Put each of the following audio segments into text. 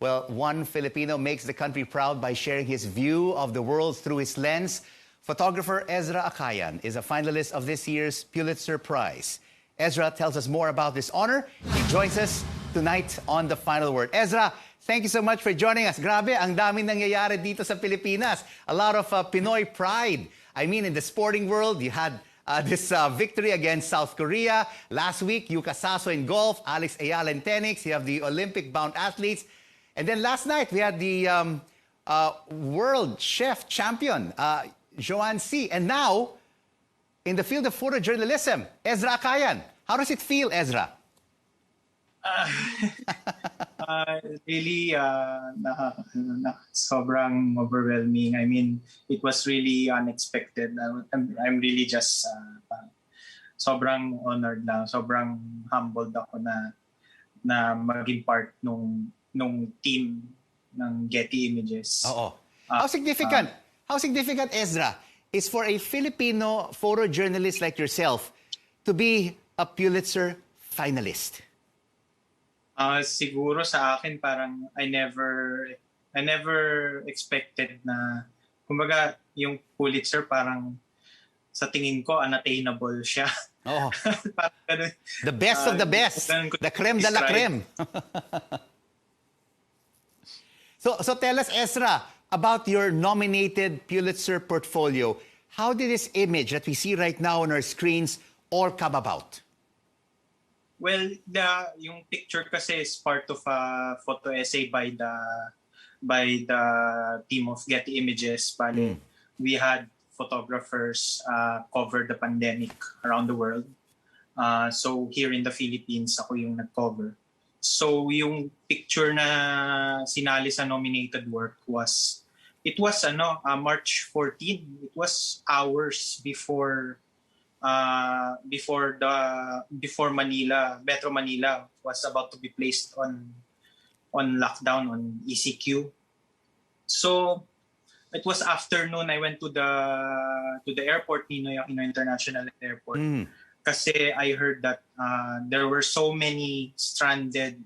Well, one Filipino makes the country proud by sharing his view of the world through his lens. Photographer Ezra Acayan is a finalist of this year's Pulitzer Prize. Ezra tells us more about this honor. He joins us tonight on The Final Word. Ezra, thank you so much for joining us. Grabe, ang daming nangyayari dito sa Pilipinas. A lot of Pinoy pride. I mean, in the sporting world, you had this victory against South Korea. Last week, Yuka Saso in golf, Alex Ayala in tennis. You have the Olympic-bound athletes. And then last night, we had the world chef champion, Joanne C. And now, in the field of photojournalism, Ezra Acayan. How does it feel, Ezra? Really, sobrang overwhelming. I mean, it was really unexpected. I'm really just sobrang honored lang. Sobrang humbled ako na maging part nung team ng Getty Images. Oo. How significant? How significant, Ezra, is for a Filipino photojournalist like yourself to be a Pulitzer finalist? Siguro sa akin parang I never expected na kumbaga yung Pulitzer parang sa tingin ko unattainable siya. Oh. Parang the best of the best. The creme de la creme. So tell us, Ezra, about your nominated Pulitzer portfolio. How did this image that we see right now on our screens all come about? Well, yung picture kasi is part of a photo essay by the team of Getty Images. We had photographers cover the pandemic around the world. So here in the Philippines, ako yung nag-cover. So yung picture na sinali sa nominated work was March 14. It was hours before Manila, Metro Manila was about to be placed on lockdown on ECQ. So it was afternoon. I went to the airport, Ninoy Aquino International Airport. Kasi I heard that there were so many stranded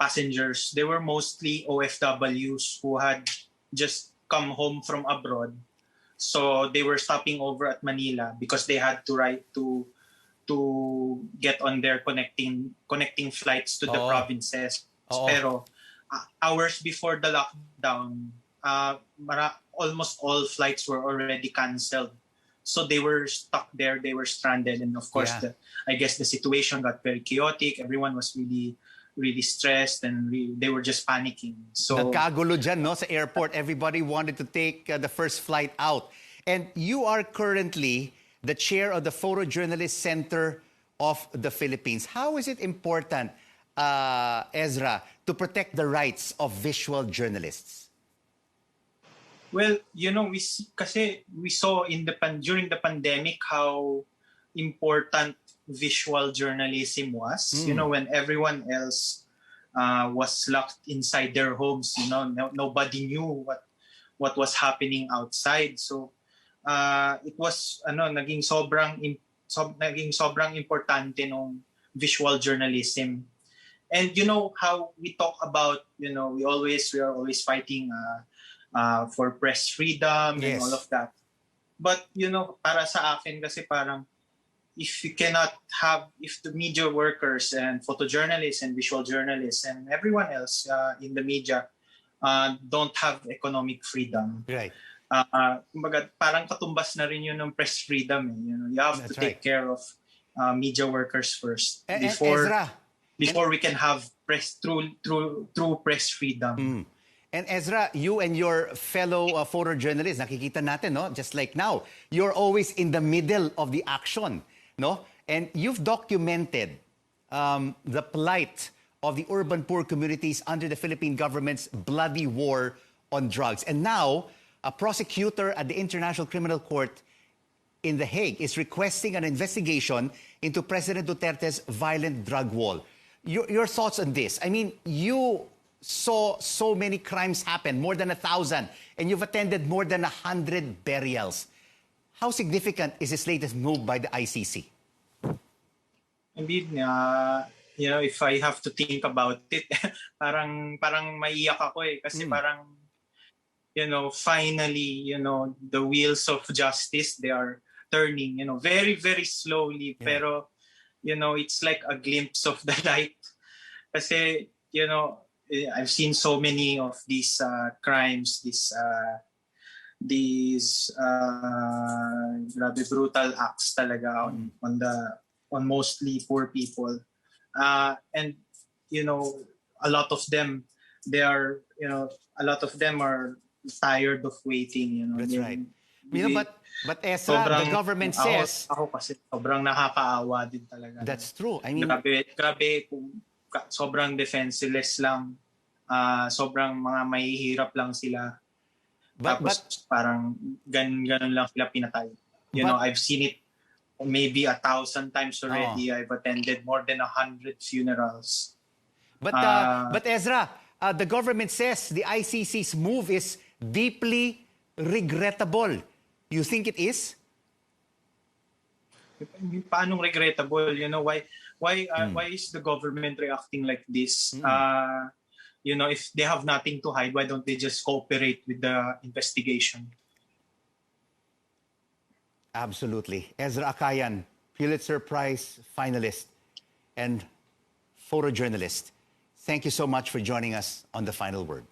passengers. They were mostly OFWs who had just come home from abroad. So they were stopping over at Manila because they had to ride to get on their connecting flights to the provinces. Pero hours before the lockdown, almost all flights were already canceled. So they were stuck there, they were stranded, and of course, I guess the situation got very chaotic. Everyone was really stressed, and they were just panicking. So nagkagulo dyan, no, sa airport. Everybody wanted to take the first flight out. And you are currently the chair of the Photojournalist Center of the Philippines. How is it important, Ezra, to protect the rights of visual journalists? Well, we saw during the pandemic how important visual journalism was. When everyone else was locked inside their homes, nobody knew what was happening outside. So it was naging sobrang importante ng visual journalism. And how we talk about, we are always fighting for press freedom and all of that. But para sa akin kasi parang if the media workers and photojournalists and visual journalists and everyone else in the media don't have economic freedom. Right. Kumbaga, parang katumbas na rin yun ng press freedom. You have to take care of media workers first before we can have true press freedom. And Ezra, you and your fellow photojournalists, nakikita natin, no? Just like now, you're always in the middle of the action, no? And you've documented the plight of the urban poor communities under the Philippine government's bloody war on drugs. And now, a prosecutor at the International Criminal Court in The Hague is requesting an investigation into President Duterte's violent drug wall. Your thoughts on this? I mean, you saw so many crimes happen, more than 1,000, and you've attended more than 100 burials. How significant is this latest move by the ICC? Indeed, if I have to think about it, parang maiyak ako eh. Kasi parang, finally, the wheels of justice, they are turning, very, very slowly. Yeah. Pero, it's like a glimpse of the light. Kasi, I've seen so many of these crimes, these grabe brutal acts talaga on mostly poor people. And a lot of them a lot of them are tired of waiting. That's right. But Ezra, the government says ako kasi sobrang nakakaawa din talaga. that's true. I mean, grabe kung sobrang defenseless lang. Sobrang mga mahihirap lang sila. Tapos parang ganun lang sila pinatay. I've seen it maybe 1,000 times already. I've attended more than 100 funerals. But Ezra, the government says the ICC's move is deeply regrettable. You think it is? Paanong regrettable? Why is the government reacting like this? If they have nothing to hide, why don't they just cooperate with the investigation? Absolutely. Ezra Acayan, Pulitzer Prize finalist and photojournalist. Thank you so much for joining us on The Final Word.